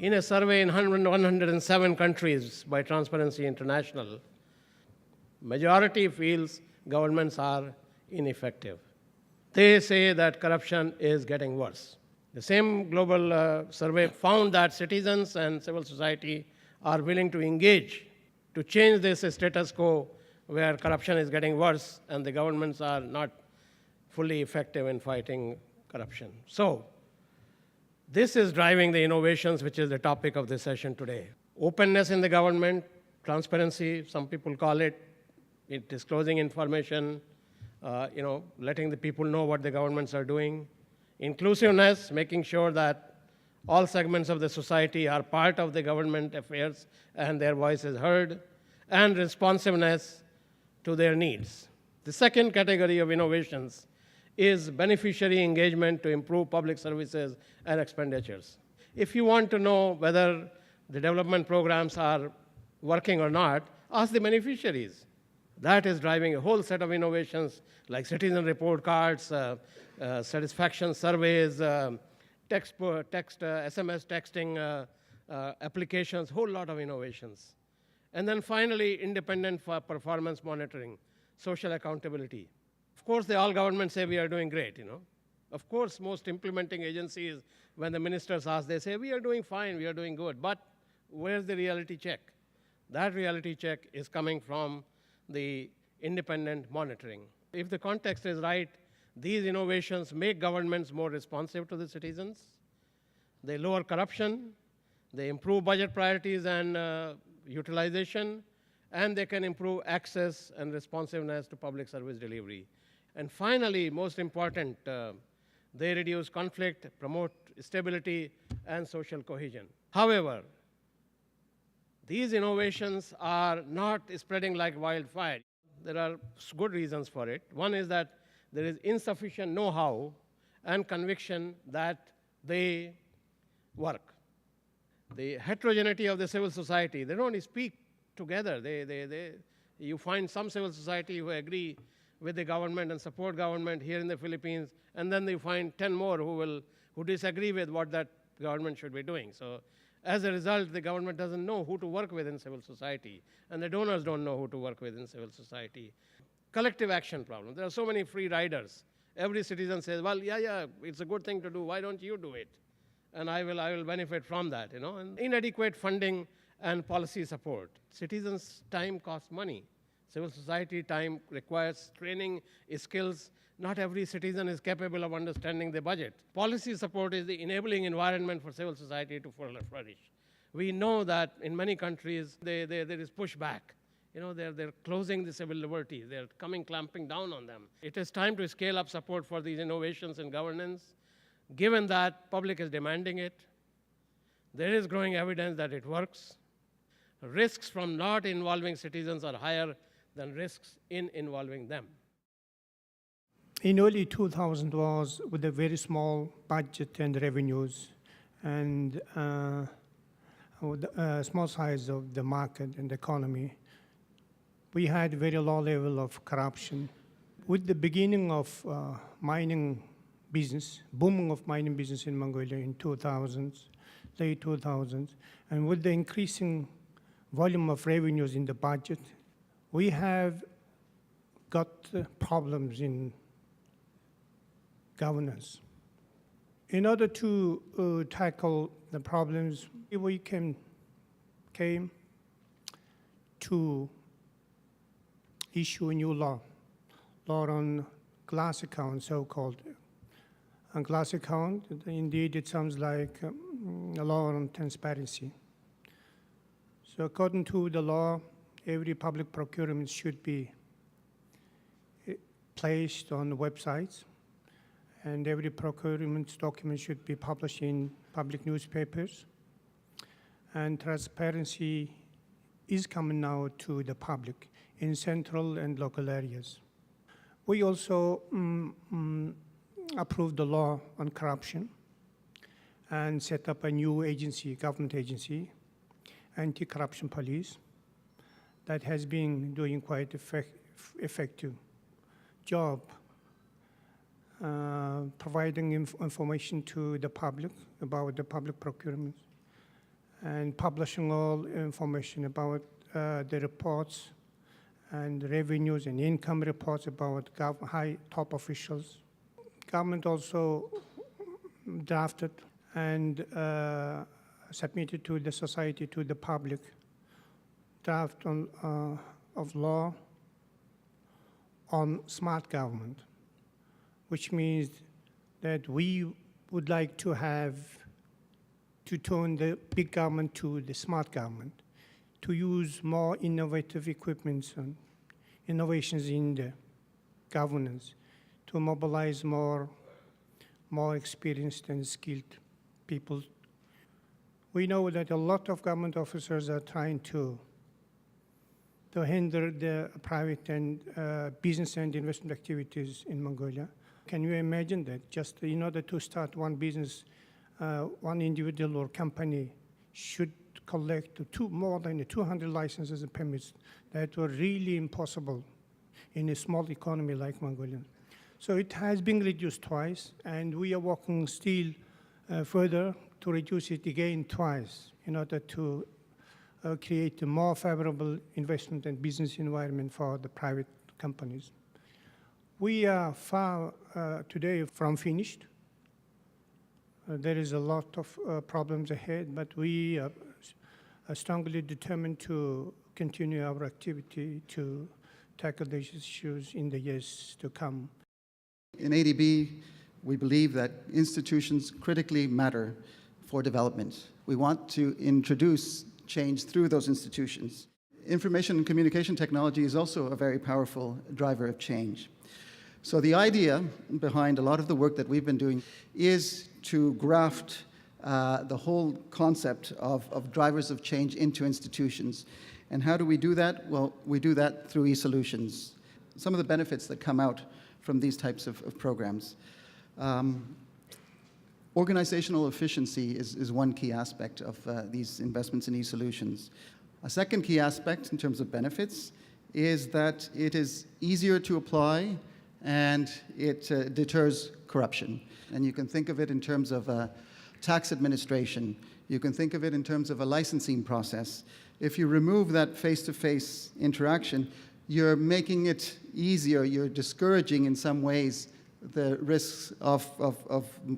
In a survey in 107 countries by Transparency International, majority feels governments are ineffective. They say that corruption is getting worse. The same global survey found that citizens and civil society are willing to engage to change this status quo where corruption is getting worse and the governments are not fully effective in fighting corruption. So, this is driving the innovations, which is the topic of this session today. Openness in the government, transparency, some people call it, disclosing information, letting the people know what the governments are doing. Inclusiveness, making sure that all segments of the society are part of the government affairs and their voice is heard. And responsiveness to their needs. The second category of innovations is beneficiary engagement to improve public services and expenditures. If you want to know whether the development programs are working or not, ask the beneficiaries. That is driving a whole set of innovations like citizen report cards, satisfaction surveys, text SMS texting applications, whole lot of innovations. And then finally, independent performance monitoring, social accountability. Of course, all governments say we are doing great, Of course, most implementing agencies, when the ministers ask, they say, we are doing fine, we are doing good. But where's the reality check? That reality check is coming from the independent monitoring. If the context is right, these innovations make governments more responsive to the citizens. They lower corruption. They improve budget priorities and utilization. And they can improve access and responsiveness to public service delivery. And finally, most important, they reduce conflict, promote stability, and social cohesion. However, these innovations are not spreading like wildfire. There are good reasons for it. One is that there is insufficient know-how and conviction that they work. The heterogeneity of the civil society, they don't speak together. You find some civil society who agree with the government and support government here in the Philippines, and then you find 10 more who disagree with what that government should be doing. So as a result, the government doesn't know who to work with in civil society, and the donors don't know who to work with in civil society. Collective action problem. There are so many free riders. Every citizen says, well, yeah, it's a good thing to do. Why don't you do it? And I will benefit from that, And inadequate funding and policy support. Citizens' time costs money. Civil society time requires training, skills. Not every citizen is capable of understanding the budget. Policy support is the enabling environment for civil society to flourish. We know that in many countries, there is pushback. They're closing the civil liberties. They're clamping down on them. It is time to scale up support for these innovations in governance. Given that public is demanding it, there is growing evidence that it works. Risks from not involving citizens are higher than risks in involving them. In early 2000 was with a very small budget and revenues and small size of the market and economy, we had very low level of corruption. With the beginning of mining business, booming of mining business in Mongolia in 2000s, late 2000s, and with the increasing volume of revenues in the budget, we have got problems in governance. In order to tackle the problems, we came to issue a new law on glass account, so-called. On glass account, indeed, it sounds like a law on transparency. So according to the law, every public procurement should be placed on the websites, and every procurement document should be published in public newspapers. And transparency is coming now to the public in central and local areas. We also approved the law on corruption and set up a new agency, government agency, Anticorruption Police, that has been doing quite effective job providing information to the public about the public procurement and publishing all information about the reports and revenues and income reports about high top officials. Government also drafted and submitted to the society, to the public, draft of law on smart government, which means that we would like to turn the big government to the smart government, to use more innovative equipments and innovations in the governance, to mobilize more experienced and skilled people. We know that a lot of government officers are trying to hinder the private and business and investment activities in Mongolia. Can you imagine that just in order to start one business, one individual or company should collect more than 200 licenses and permits that were really impossible in a small economy like Mongolia. So it has been reduced twice, and we are working still further to reduce it again twice in order to create a more favorable investment and business environment for the private companies. We are far today from finished. There is a lot of problems ahead, but we are strongly determined to continue our activity to tackle these issues in the years to come. In ADB, we believe that institutions critically matter for development. We want to introduce change through those institutions. Information and communication technology is also a very powerful driver of change. So the idea behind a lot of the work that we've been doing is to graft the whole concept of drivers of change into institutions. And how do we do that? Well, we do that through e-solutions. Some of the benefits that come out from these types of programs. Organizational efficiency is one key aspect of these investments in e-solutions. A second key aspect in terms of benefits is that it is easier to apply and it deters corruption. And you can think of it in terms of tax administration. You can think of it in terms of a licensing process. If you remove that face-to-face interaction, you're making it easier, you're discouraging in some ways the risks of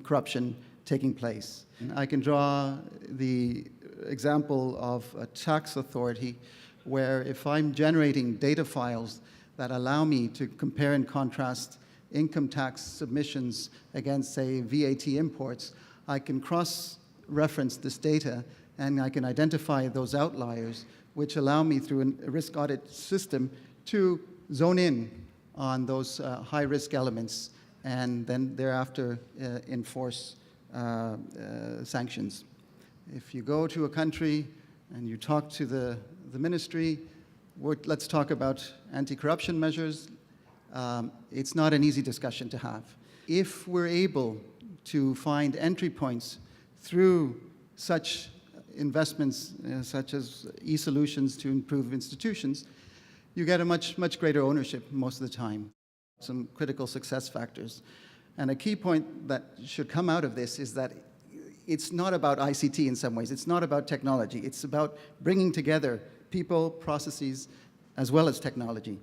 corruption taking place. I can draw the example of a tax authority where if I'm generating data files that allow me to compare and contrast income tax submissions against, say, VAT imports, I can cross-reference this data and I can identify those outliers, which allow me through a risk audit system to zone in on those high-risk elements and then thereafter enforce sanctions. If you go to a country and you talk to the ministry, let's talk about anti-corruption measures, it's not an easy discussion to have. If we're able to find entry points through such investments, such as e-solutions to improve institutions, you get a much greater ownership most of the time. Some critical success factors. And a key point that should come out of this is that it's not about ICT in some ways. It's not about technology. It's about bringing together people, processes, as well as technology.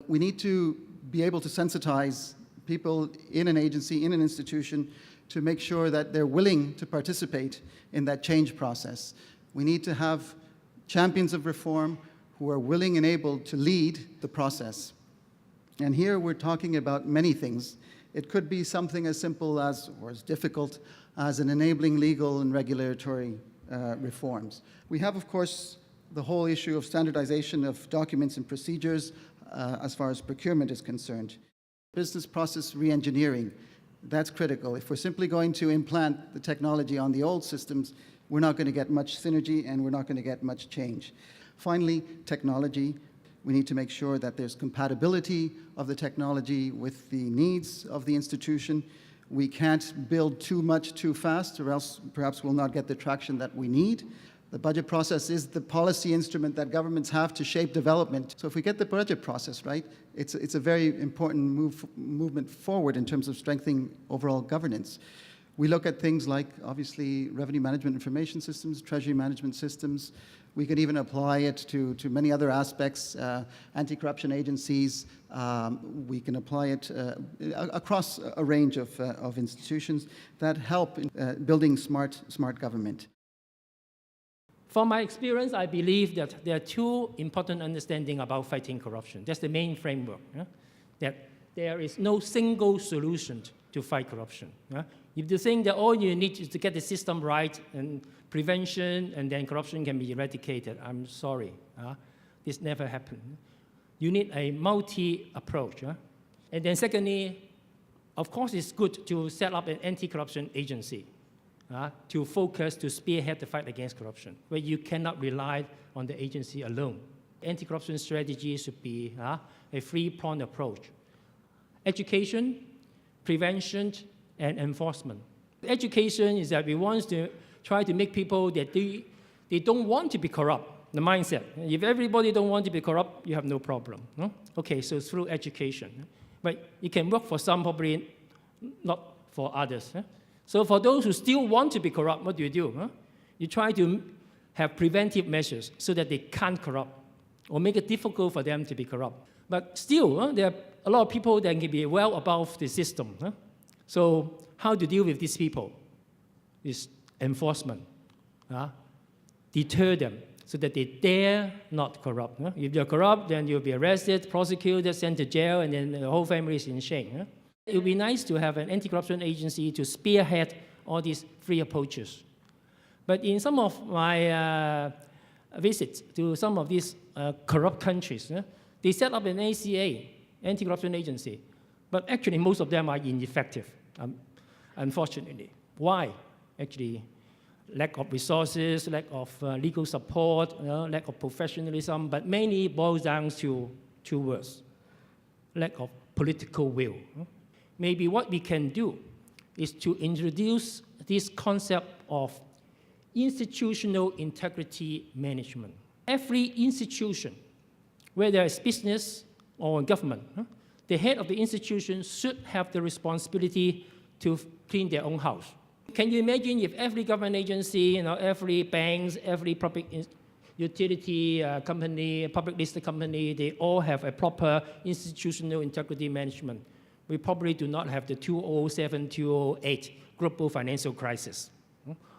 We need to be able to sensitize people in an agency, in an institution, to make sure that they're willing to participate in that change process. We need to have champions of reform who are willing and able to lead the process. And here we're talking about many things. It could be something as simple as, or as difficult, as an enabling legal and regulatory reforms. We have, of course, the whole issue of standardization of documents and procedures as far as procurement is concerned. Business process re-engineering, that's critical. If we're simply going to implant the technology on the old systems, we're not going to get much synergy and we're not going to get much change. Finally, technology. We need to make sure that there's compatibility of the technology with the needs of the institution. We can't build too much too fast, or else perhaps we'll not get the traction that we need. The budget process is the policy instrument that governments have to shape development. So if we get the budget process right, it's a very important movement forward in terms of strengthening overall governance. We look at things like, obviously, revenue management information systems, treasury management systems. We could even apply it to many other aspects, anti-corruption agencies. We can apply it across a range of institutions that help in building smart government. From my experience, I believe that there are two important understandings about fighting corruption. That's the main framework, that there is no single solution to fight corruption. If you think that all you need is to get the system right and prevention and then corruption can be eradicated, I'm sorry. This never happened. You need a multi-approach. And then secondly, of course, it's good to set up an anti-corruption agency to focus, to spearhead the fight against corruption, where you cannot rely on the agency alone. Anti-corruption strategy should be a three-pronged approach: education, prevention, and enforcement. Education is that we want to try to make people that they don't want to be corrupt, the mindset. If everybody don't want to be corrupt, you have no problem. No? Okay, so through education. But it can work for some, probably not for others. So for those who still want to be corrupt, what do? You try to have preventive measures so that they can't corrupt, or make it difficult for them to be corrupt. But still, there are a lot of people that can be well above the system. So how to deal with these people is enforcement. Deter them so that they dare not corrupt. If you're corrupt, then you'll be arrested, prosecuted, sent to jail, and then the whole family is in shame. It would be nice to have an anti-corruption agency to spearhead all these three approaches. But in some of my visits to some of these corrupt countries, they set up an ACA, anti-corruption agency, but actually most of them are ineffective, unfortunately. Why? Actually, lack of resources, lack of legal support, lack of professionalism, but mainly boils down to two words: lack of political will. Maybe what we can do is to introduce this concept of institutional integrity management. Every institution, whether it's business or government, the head of the institution should have the responsibility to clean their own house. Can you imagine if every government agency, every banks, every public utility company, public listed company, they all have a proper institutional integrity management? We probably do not have the 2007, 2008 global financial crisis.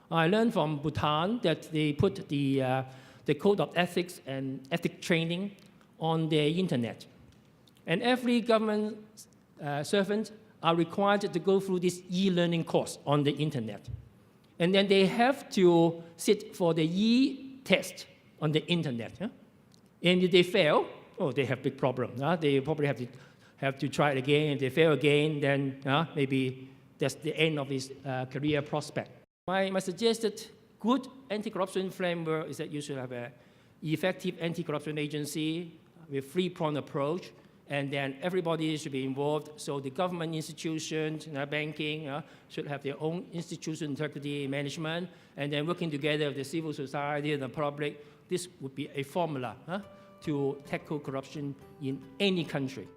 I learned from Bhutan that they put the code of ethics and ethic training on their internet. And every government servant are required to go through this e-learning course on the internet. And then they have to sit for the e-test on the internet. And if they fail, they have big problem. They probably have to try it again. If they fail again, then maybe that's the end of his career prospect. My suggested good anti-corruption framework is that you should have an effective anti-corruption agency with three-pronged approach, and then everybody should be involved. So the government institutions, banking, should have their own institutional integrity management, and then working together with the civil society and the public. This would be a formula to tackle corruption in any country.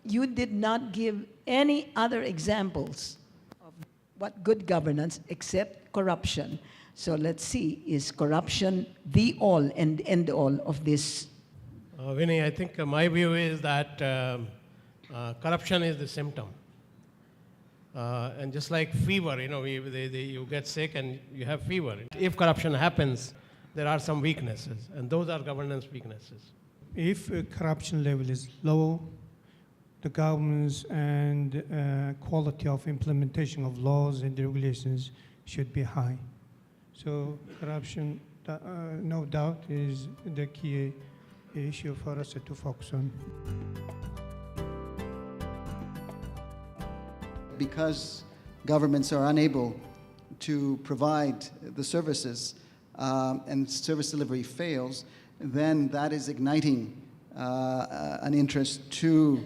You did not give any other examples of what good governance except corruption. So let's see, is corruption the all and end all of this? Vinay, I think my view is that corruption is the symptom. And just like fever, you get sick and you have fever. If corruption happens, there are some weaknesses, and those are governance weaknesses. If corruption level is low, the governance and quality of implementation of laws and regulations should be high. So corruption, no doubt, is the key issue for us to focus on. Because governments are unable to provide the services and service delivery fails, then that is igniting an interest to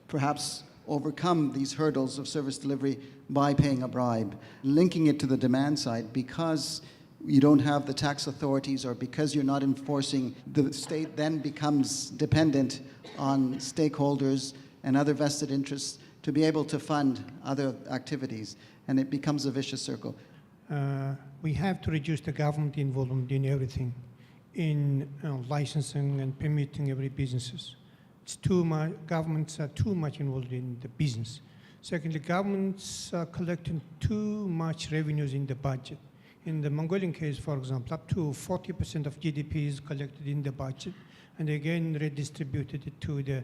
perhaps overcome these hurdles of service delivery by paying a bribe, linking it to the demand side, because you don't have the tax authorities, or because you're not enforcing, the state then becomes dependent on stakeholders and other vested interests to be able to fund other activities, and it becomes a vicious circle. We have to reduce the government involvement in everything, in licensing and permitting every businesses. It's too much. Governments are too much involved in the business. Secondly, governments are collecting too much revenues in the budget. In the Mongolian case, for example, up to 40% of GDP is collected in the budget and again redistributed to the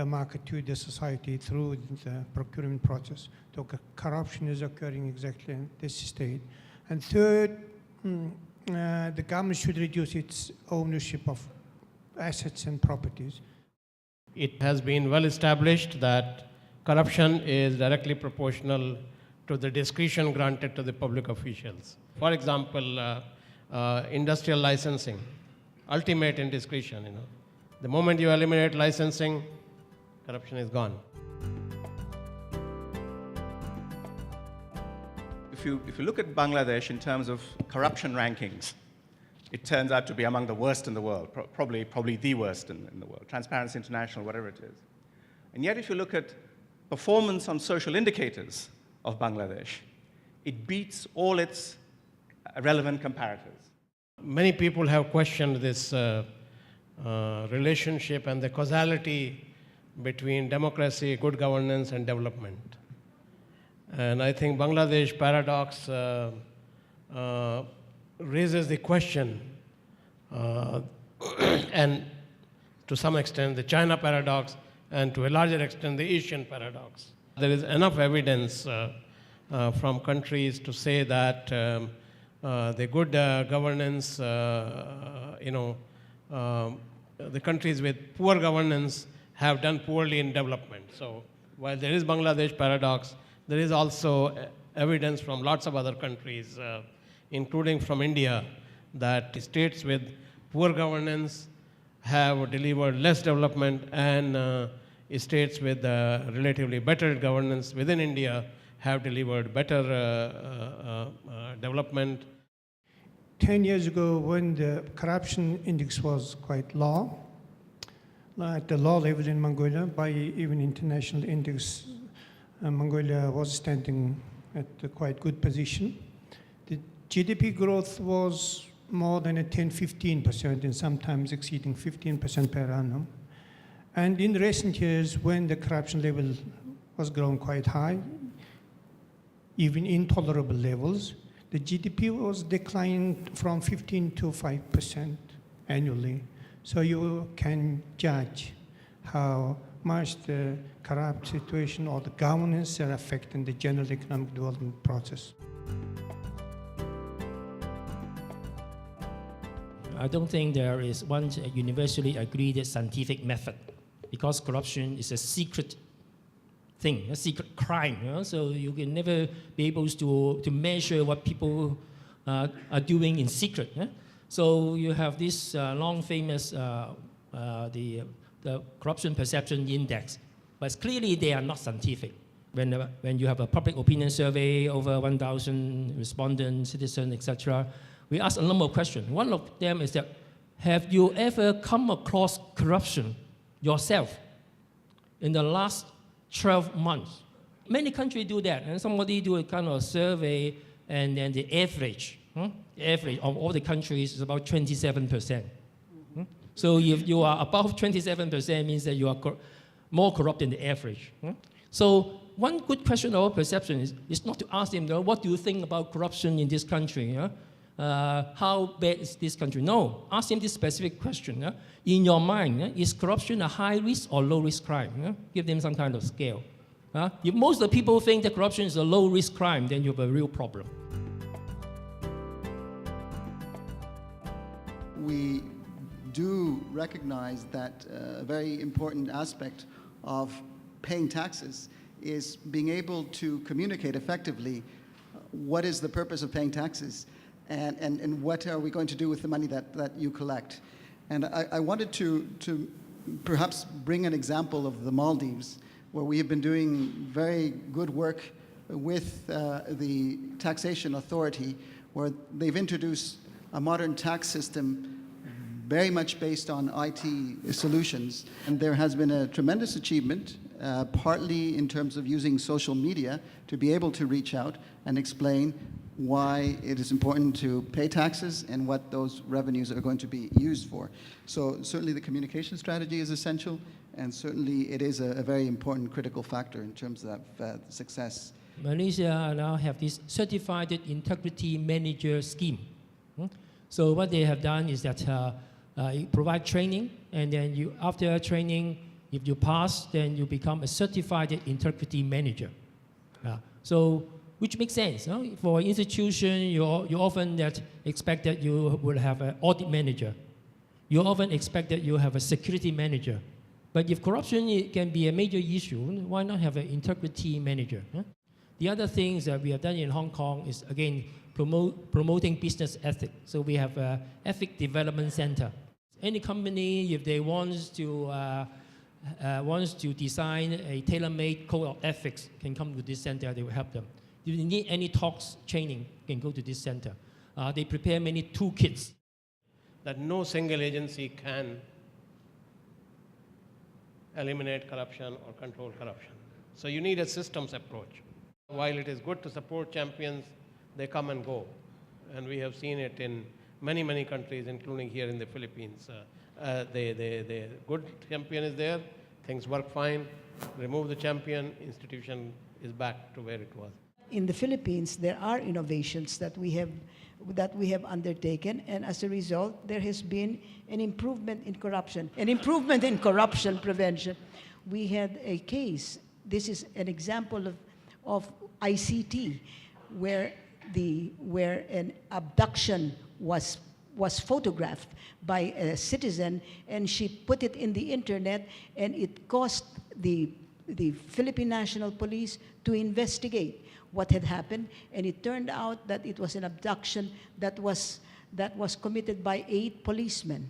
market, to the society through the procurement process. So corruption is occurring exactly in this state. And third, the government should reduce its ownership of assets and properties. It has been well established that corruption is directly proportional to the discretion granted to the public officials. For example, industrial licensing, ultimate in discretion. The moment you eliminate licensing, corruption is gone. If you look at Bangladesh in terms of corruption rankings, it turns out to be among the worst in the world, probably the worst in the world, Transparency International, whatever it is. And yet if you look at performance on social indicators of Bangladesh, it beats all its relevant comparators. Many people have questioned this relationship and the causality between democracy, good governance, and development. And I think Bangladesh paradox raises the question, and to some extent the China paradox, and to a larger extent the Asian paradox. There is enough evidence from countries to say that the good governance, the countries with poor governance have done poorly in development. So while there is Bangladesh paradox, there is also evidence from lots of other countries, including from India, that states with poor governance have delivered less development, and states with relatively better governance within India have delivered better development. 10 years ago, when the corruption index was quite low, at the low level in Mongolia, by even international index, Mongolia was standing at a quite good position. The GDP growth was more than 10-15%, and sometimes exceeding 15% per annum. And in recent years, when the corruption level was growing quite high, even intolerable levels, the GDP was declined from 15 to 5% annually. So you can judge how much the corrupt situation or the governance are affecting the general economic development process. I don't think there is one universally agreed scientific method, because corruption is a secret thing, a secret crime. So you can never be able to measure what people are doing in secret. So you have this long famous the corruption perception index, but clearly they are not scientific. When you have a public opinion survey over 1,000 respondents, citizens, etc., we ask a number of questions. One of them is that, have you ever come across corruption yourself in the last 12 months? Many countries do that, and somebody do a kind of survey, and then the average of all the countries is about 27%. So if you are above 27%, means that you are more corrupt than the average. So one good question of perception is not to ask them, what do you think about corruption in this country? How bad is this country? No, ask him this specific question. In your mind, is corruption a high risk or low risk crime? Give them some kind of scale. If most of the people think that corruption is a low risk crime, then you have a real problem. We do recognize that a very important aspect of paying taxes is being able to communicate effectively what is the purpose of paying taxes, and what are we going to do with the money that you collect. And I wanted to perhaps bring an example of the Maldives, where we have been doing very good work with the taxation authority, where they've introduced a modern tax system very much based on IT solutions. And there has been a tremendous achievement, partly in terms of using social media to be able to reach out and explain why it is important to pay taxes and what those revenues are going to be used for. So certainly the communication strategy is essential, and certainly it is a very important critical factor in terms of success. Malaysia now have this certified integrity manager scheme. So what they have done is that you provide training, and then you, after training, if you pass, then you become a certified integrity manager. So which makes sense. No? For an institution, you often expect that you will have an audit manager. You often expect that you have a security manager. But if corruption can be a major issue, why not have an integrity manager? Huh? The other things that we have done in Hong Kong is, again, promoting business ethics. So we have an ethics development center. Any company, if they wants to design a tailor-made code of ethics, can come to this center. They will help them. If you need any talks training, you can go to this center. They prepare many toolkits. That no single agency can eliminate corruption or control corruption. So you need a systems approach. While it is good to support champions, they come and go. And we have seen it in many, many countries, including here in the Philippines. The good champion is there, things work fine, remove the champion, institution is back to where it was. In the Philippines, there are innovations that we have undertaken, and as a result, there has been an improvement in corruption prevention. We had a case. This is an example of ICT, where an abduction was photographed by a citizen, and she put it in the internet, and it caused the Philippine National Police to investigate what had happened, and it turned out that it was an abduction that was committed by 8 policemen.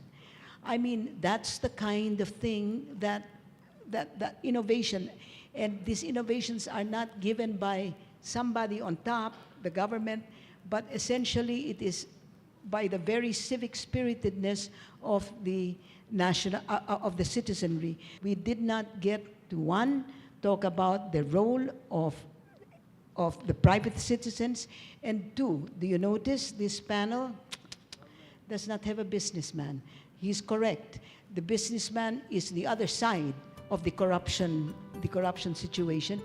I mean, that's the kind of thing that innovation, and these innovations are not given by somebody on top, the government, but essentially it is by the very civic spiritedness of the of the citizenry. We did not get to talk about the role of the private citizens, and 2, do you notice this panel does not have a businessman? He's correct. The businessman is the other side of the corruption situation.